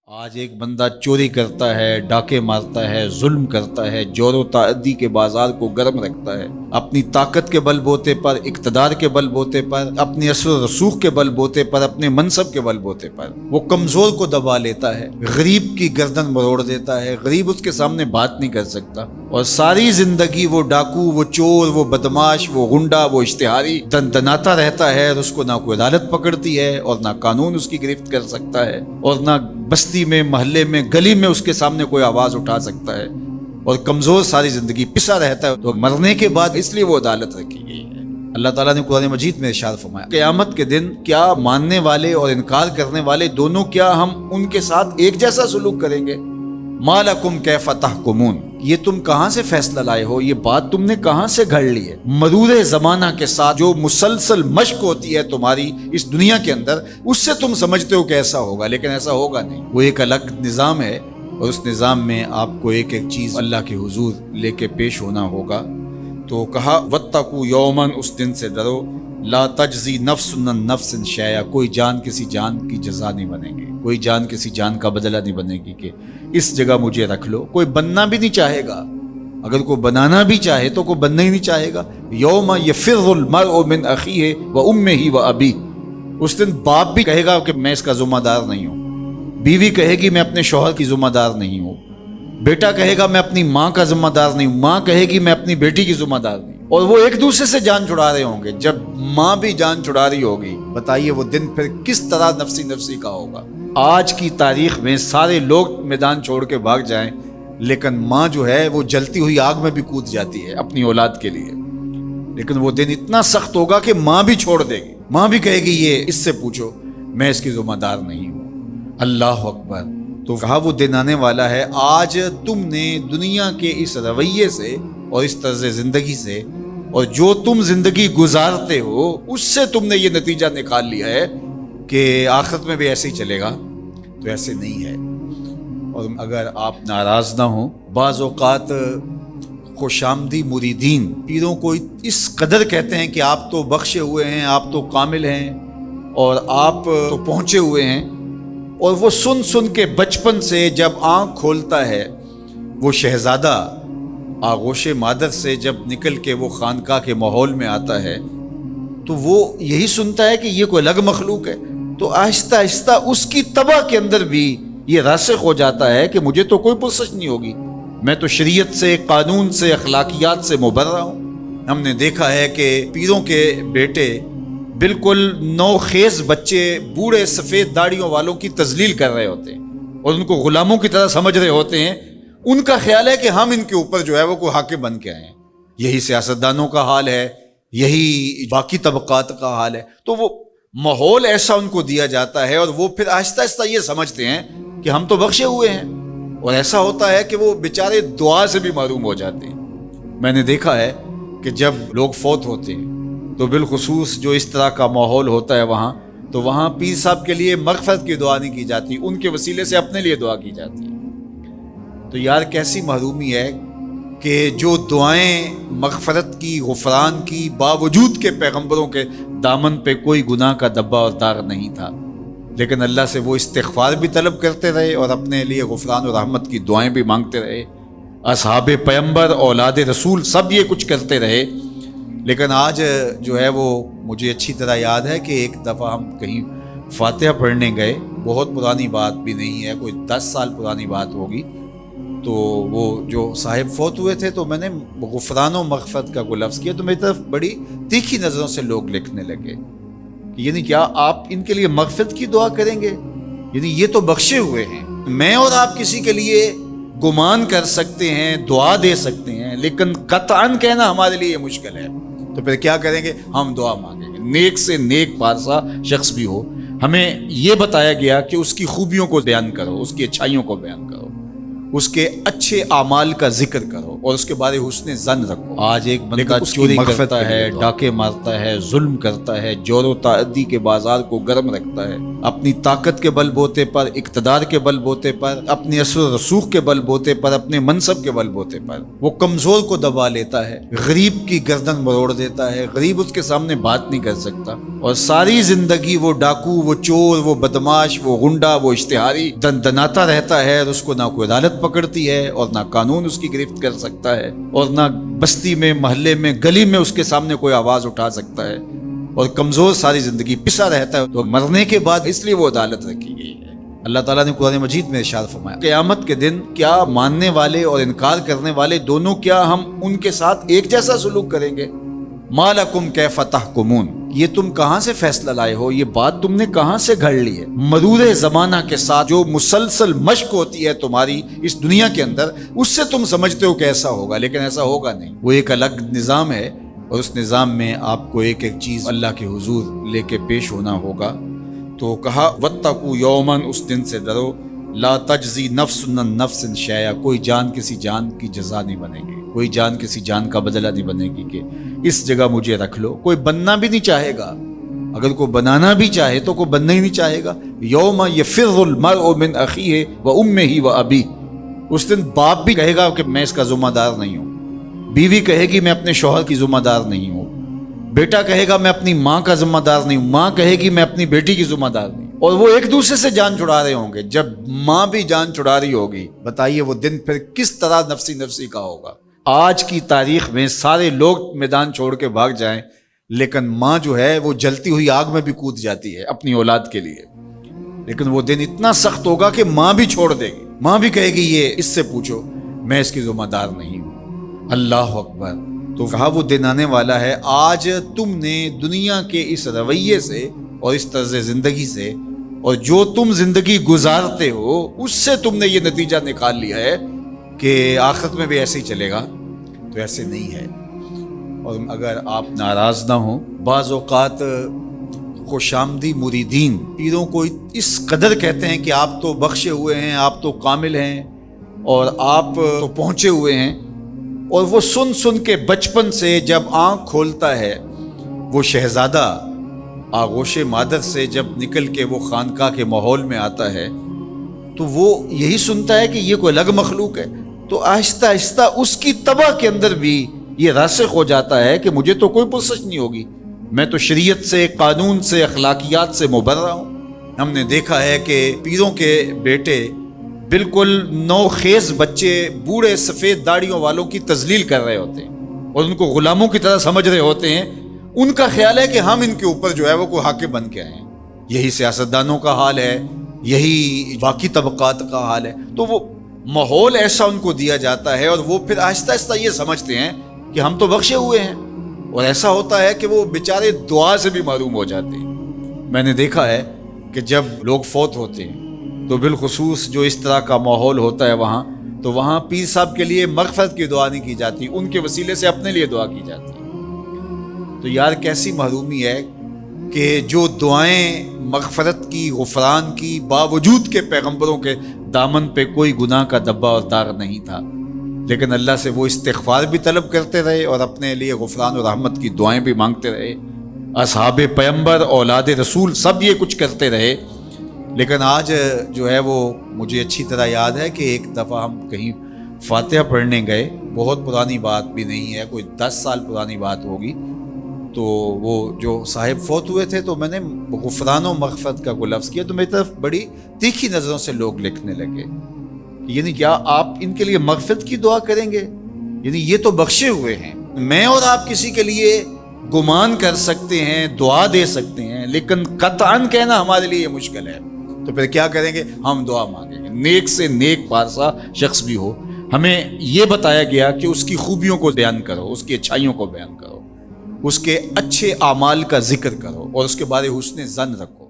آج ایک بندہ چوری کرتا ہے، ڈاکے مارتا ہے، ظلم کرتا ہے، جور و تعدی کے بازار کو گرم رکھتا ہے، اپنی طاقت کے بل بوتے پر، اقتدار کے بل بوتے پر، اپنی اثر و رسوخ کے بل بوتے پر، اپنے منصب کے بل بوتے پر وہ کمزور کو دبا لیتا ہے، غریب کی گردن مروڑ دیتا ہے، غریب اس کے سامنے بات نہیں کر سکتا، اور ساری زندگی وہ ڈاکو، وہ چور، وہ بدماش، وہ غنڈا، وہ اشتہاری دندناتا رہتا ہے، اور اس کو نہ کوئی عدالت پکڑتی ہے اور نہ قانون اس کی گرفت کر سکتا ہے، اور نہ بستی میں، محلے میں، گلی میں اس کے سامنے کوئی آواز اٹھا سکتا ہے، اور کمزور ساری زندگی پسا رہتا ہے۔ تو مرنے کے بعد اس لیے وہ عدالت رکھی گئی ہے۔ اللہ تعالیٰ نے قرآن مجید میں ارشاد فرمایا، قیامت کے دن کیا ماننے والے اور انکار کرنے والے دونوں، کیا ہم ان کے ساتھ ایک جیسا سلوک کریں گے؟ ما لکم کیف تحکمون، یہ تم کہاں سے فیصلہ لائے ہو؟ یہ بات تم نے کہاں سے گھڑ لی ہے؟ مرور زمانہ کے ساتھ جو مسلسل مشق ہوتی ہے تمہاری اس دنیا کے اندر، اس سے تم سمجھتے ہو کہ ایسا ہوگا، لیکن ایسا ہوگا نہیں۔ وہ ایک الگ نظام ہے، اور اس نظام میں آپ کو ایک ایک چیز اللہ کے حضور لے کے پیش ہونا ہوگا۔ تو کہا واتقوا یوما، اس دن سے ڈرو، لا تجزی نفس عن نفس شیئا، کوئی جان کسی جان کی جزا نہیں بنے گی، کوئی جان کسی جان کا بدلہ نہیں بنے گی کہ اس جگہ مجھے رکھ لو۔ کوئی بننا بھی نہیں چاہے گا، اگر کوئی بنانا بھی چاہے تو کوئی بننا ہی نہیں چاہے گا۔ یوم یفر المرء من اخیہ وامہ وابیہ، اس دن باپ بھی کہے گا کہ میں اس کا ذمہ دار نہیں ہوں، بیوی کہے گی میں اپنے شوہر کی ذمہ دار نہیں ہوں، بیٹا کہے گا میں اپنی ماں کا ذمہ دار نہیں ہوں، ماں کہے گی میں اپنی بیٹی کی ذمہ دار نہیں ہوں، اور وہ ایک دوسرے سے جان چھڑا رہے ہوں گے۔ جب ماں بھی جان چھڑا رہی ہوگی، بتائیے وہ دن پھر کس طرح نفسی نفسی کا ہوگا۔ آج کی تاریخ میں سارے لوگ میدان چھوڑ کے بھاگ جائیں، لیکن ماں جو ہے وہ جلتی ہوئی آگ میں بھی کود جاتی ہے اپنی اولاد کے لیے، لیکن وہ دن اتنا سخت ہوگا کہ ماں بھی چھوڑ دے گی، ماں بھی کہے گی یہ اس سے پوچھو، میں اس کی ذمہ دار نہیں ہوں۔ اللہ اکبر۔ تو کہا وہ دن آنے والا ہے، آج تم نے دنیا کے اس رویے سے اور اس طرز زندگی سے، اور جو تم زندگی گزارتے ہو اس سے تم نے یہ نتیجہ نکال لیا ہے کہ آخرت میں بھی ایسے ہی چلے گا، تو ایسے نہیں ہے۔ اور اگر آپ ناراض نہ ہوں، بعض اوقات خوش آمدی مریدین پیروں کو اس قدر کہتے ہیں کہ آپ تو بخشے ہوئے ہیں، آپ تو کامل ہیں، اور آپ تو پہنچے ہوئے ہیں، اور وہ سن سن کے بچپن سے جب آنکھ کھولتا ہے وہ شہزادہ آغوش مادر سے، جب نکل کے وہ خانقاہ کے ماحول میں آتا ہے تو وہ یہی سنتا ہے کہ یہ کوئی الگ مخلوق ہے، تو آہستہ آہستہ اس کی طبع کے اندر بھی یہ راسخ ہو جاتا ہے کہ مجھے تو کوئی پرسش نہیں ہوگی، میں تو شریعت سے، قانون سے، اخلاقیات سے مبرہ ہوں۔ ہم نے دیکھا ہے کہ پیروں کے بیٹے بالکل نوخیز بچے بوڑھے سفید داڑھیوں والوں کی تذلیل کر رہے ہوتے ہیں اور ان کو غلاموں کی طرح سمجھ رہے ہوتے ہیں۔ ان کا خیال ہے کہ ہم ان کے اوپر جو ہے وہ کوئی حاکم بن کے آئے ہیں۔ یہی سیاستدانوں کا حال ہے، یہی باقی طبقات کا حال ہے۔ تو وہ ماحول ایسا ان کو دیا جاتا ہے، اور وہ پھر آہستہ آہستہ یہ سمجھتے ہیں کہ ہم تو بخشے ہوئے ہیں، اور ایسا ہوتا ہے کہ وہ بیچارے دعا سے بھی محروم ہو جاتے ہیں۔ میں نے دیکھا ہے کہ جب لوگ فوت ہوتے ہیں تو بالخصوص جو اس طرح کا ماحول ہوتا ہے وہاں، تو وہاں پیر صاحب کے لیے مغفرت کی دعا نہیں کی جاتی، ان کے وسیلے سے اپنے لیے دعا کی جاتی ہے۔ تو یار کیسی محرومی ہے کہ جو دعائیں مغفرت کی، غفران کی، باوجود کے پیغمبروں کے دامن پہ کوئی گناہ کا دبا اور داغ نہیں تھا، لیکن اللہ سے وہ استغفار بھی طلب کرتے رہے اور اپنے لیے غفران و رحمت کی دعائیں بھی مانگتے رہے۔ اصحاب پیغمبر، اولاد رسول سب یہ کچھ کرتے رہے، لیکن آج جو ہے وہ مجھے اچھی طرح یاد ہے کہ ایک دفعہ ہم کہیں فاتحہ پڑھنے گئے، بہت پرانی بات بھی نہیں ہے، کوئی 10 سال پرانی بات ہوگی، تو وہ جو صاحب فوت ہوئے تھے تو میں نے غفران و مغفرت کا کوئی لفظ کیا تو میری طرف بڑی تیکھی نظروں سے لوگ لکھنے لگے کہ یعنی کیا آپ ان کے لیے مغفرت کی دعا کریں گے؟ یعنی یہ تو بخشے ہوئے ہیں، میں اور آپ کسی کے لیے گمان کر سکتے ہیں، دعا دے سکتے ہیں، لیکن قطعاً کہنا ہمارے لیے مشکل ہے۔ تو پھر کیا کریں گے؟ ہم دعا مانگیں گے۔ نیک سے نیک پارسا شخص بھی ہو، ہمیں یہ بتایا گیا کہ اس کی خوبیوں کو بیان کرو، اس کی اچھائیوں کو بیان کرو، اس کے اچھے اعمال کا ذکر کرو اور اس کے بارے حسن ظن رکھو۔ آج ایک بندہ چوری کرتا ہے، ڈاکے مارتا ہے، ظلم کرتا ہے، جور و تعدی کے بازار کو گرم رکھتا ہے، اپنی طاقت کے بل بوتے پر، اقتدار کے بل بوتے پر، اپنی اثر و رسوخ کے بل بوتے پر، اپنے منصب کے بل بوتے پر وہ کمزور کو دبا لیتا ہے، غریب کی گردن مروڑ دیتا ہے، غریب اس کے سامنے بات نہیں کر سکتا، اور ساری زندگی وہ ڈاکو، وہ چور، وہ بدماش، وہ غنڈا، وہ اشتہاری دندناتا رہتا ہے، اور اس کو نہ کوئی عدالت پکڑتی ہے اور نہ قانون اس کی گرفت کر سکتا ہے، اور نہ بستی میں، محلے میں، گلی میں اس کے سامنے کوئی آواز اٹھا سکتا ہے، اور کمزور ساری زندگی پسا رہتا ہے۔ تو مرنے کے بعد اس لیے وہ عدالت رکھی گئی ہے۔ اللہ تعالیٰ نے قرآن مجید میں ارشاد فرمایا قیامت کے دن کیا ماننے والے اور انکار کرنے والے دونوں، کیا ہم ان کے ساتھ ایک جیسا سلوک کریں گے؟ ما لکم کیف تحکمون، یہ تم کہاں سے فیصلہ لائے ہو؟ یہ بات تم نے کہاں سے گھڑ لی ہے؟ مرور زمانہ کے ساتھ جو مسلسل مشق ہوتی ہے تمہاری اس دنیا کے اندر، اس سے تم سمجھتے ہو کہ ایسا ہوگا، لیکن ایسا ہوگا نہیں۔ وہ ایک الگ نظام ہے، اور اس نظام میں آپ کو ایک ایک چیز اللہ کے حضور لے کے پیش ہونا ہوگا۔ تو کہا واتقوا یوماً، اس دن سے ڈرو، لا تجزی نفس عن نفس شیئا، کوئی جان کسی جان کی جزا نہیں بنے گی، کوئی جان کسی جان کا بدلہ نہیں بنے گی کہ اس جگہ مجھے رکھ لو۔ کوئی بننا بھی نہیں چاہے گا، اگر کوئی بنانا بھی چاہے تو کوئی بننا ہی نہیں چاہے گا۔ یوم یفر المرء من اخیہ وامہ وابیہ، اس دن باپ بھی کہے گا کہ میں اس کا ذمہ دار نہیں ہوں، بیوی کہے گی میں اپنے شوہر کی ذمہ دار نہیں ہوں، بیٹا کہے گا میں اپنی ماں کا ذمہ دار نہیں ہوں، ماں کہے گی میں اپنی بیٹی کی ذمہ دار نہیں ہوں، اور وہ ایک دوسرے سے جان چھڑا رہے ہوں گے۔ جب ماں بھی جان چھڑا رہی ہوگی، بتائیے وہ دن پھر کس طرح نفسی نفسی کا ہوگا۔ آج کی تاریخ میں سارے لوگ میدان چھوڑ کے بھاگ جائیں، لیکن ماں جو ہے وہ جلتی ہوئی آگ میں بھی کود جاتی ہے اپنی اولاد کے لیے، لیکن وہ دن اتنا سخت ہوگا کہ ماں بھی چھوڑ دے گی، ماں بھی کہے گی یہ اس سے پوچھو، میں اس کی ذمہ دار نہیں ہوں۔ اللہ اکبر۔ تو کہا وہ دن آنے والا ہے، آج تم نے دنیا کے اس رویے سے اور اس طرز زندگی سے اور جو تم زندگی گزارتے ہو اس سے تم نے یہ نتیجہ نکال لیا ہے کہ آخرت میں بھی ایسے ہی چلے گا، تو ایسے نہیں ہے۔ اور اگر آپ ناراض نہ ہوں، بعض اوقات خوش آمدی مریدین پیروں کو اس قدر کہتے ہیں کہ آپ تو بخشے ہوئے ہیں، آپ تو کامل ہیں، اور آپ تو پہنچے ہوئے ہیں، اور وہ سن سن کے بچپن سے جب آنکھ کھولتا ہے وہ شہزادہ آغوش مادر سے جب نکل کے وہ خانقاہ کے ماحول میں آتا ہے تو وہ یہی سنتا ہے کہ یہ کوئی الگ مخلوق ہے، تو آہستہ آہستہ اس کی طبع کے اندر بھی یہ راسخ ہو جاتا ہے کہ مجھے تو کوئی پرسش نہیں ہوگی، میں تو شریعت سے، قانون سے، اخلاقیات سے مبرہ ہوں۔ ہم نے دیکھا ہے کہ پیروں کے بیٹے بالکل نوخیز بچے بوڑھے سفید داڑھیوں والوں کی تذلیل کر رہے ہوتے ہیں اور ان کو غلاموں کی طرح سمجھ رہے ہوتے ہیں۔ ان کا خیال ہے کہ ہم ان کے اوپر جو ہے وہ کوئی حاکم بن کے آئے ہیں۔ یہی سیاستدانوں کا حال ہے، یہی باقی طبقات کا حال ہے۔ تو وہ ماحول ایسا ان کو دیا جاتا ہے اور وہ پھر آہستہ آہستہ یہ سمجھتے ہیں کہ ہم تو بخشے ہوئے ہیں، اور ایسا ہوتا ہے کہ وہ بیچارے دعا سے بھی محروم ہو جاتے ہیں۔ میں نے دیکھا ہے کہ جب لوگ فوت ہوتے ہیں تو بالخصوص جو اس طرح کا ماحول ہوتا ہے وہاں، تو وہاں پیر صاحب کے لیے مغفرت کی دعا نہیں کی جاتی، ان کے وسیلے سے اپنے لیے دعا کی جاتی ہے۔ تو یار کیسی محرومی ہے کہ جو دعائیں مغفرت کی، غفران کی، باوجود کے پیغمبروں کے دامن پہ کوئی گناہ کا دبا اور داغ نہیں تھا، لیکن اللہ سے وہ استغفار بھی طلب کرتے رہے اور اپنے لیے غفران و رحمت کی دعائیں بھی مانگتے رہے۔ اصحاب پیغمبر، اولاد رسول سب یہ کچھ کرتے رہے، لیکن آج جو ہے وہ مجھے اچھی طرح یاد ہے کہ ایک دفعہ ہم کہیں فاتحہ پڑھنے گئے، بہت پرانی بات بھی نہیں ہے، کوئی 10 سال پرانی بات ہوگی، تو وہ جو صاحب فوت ہوئے تھے تو میں نے غفران و مغفرت کا کوئی لفظ کیا تو میری طرف بڑی تیکھی نظروں سے لوگ لکھنے لگے، یعنی کیا آپ ان کے لیے مغفرت کی دعا کریں گے؟ یعنی یہ تو بخشے ہوئے ہیں، میں اور آپ کسی کے لیے گمان کر سکتے ہیں، دعا دے سکتے ہیں، لیکن قطعاً کہنا ہمارے لیے یہ مشکل ہے۔ تو پھر کیا کریں گے؟ ہم دعا مانگیں گے۔ نیک سے نیک پارسا شخص بھی ہو، ہمیں یہ بتایا گیا کہ اس کی خوبیوں کو بیان کرو، اس کی اچھائیوں کو بیان کرو، اس کے اچھے اعمال کا ذکر کرو اور اس کے بارے حسن ظن رکھو۔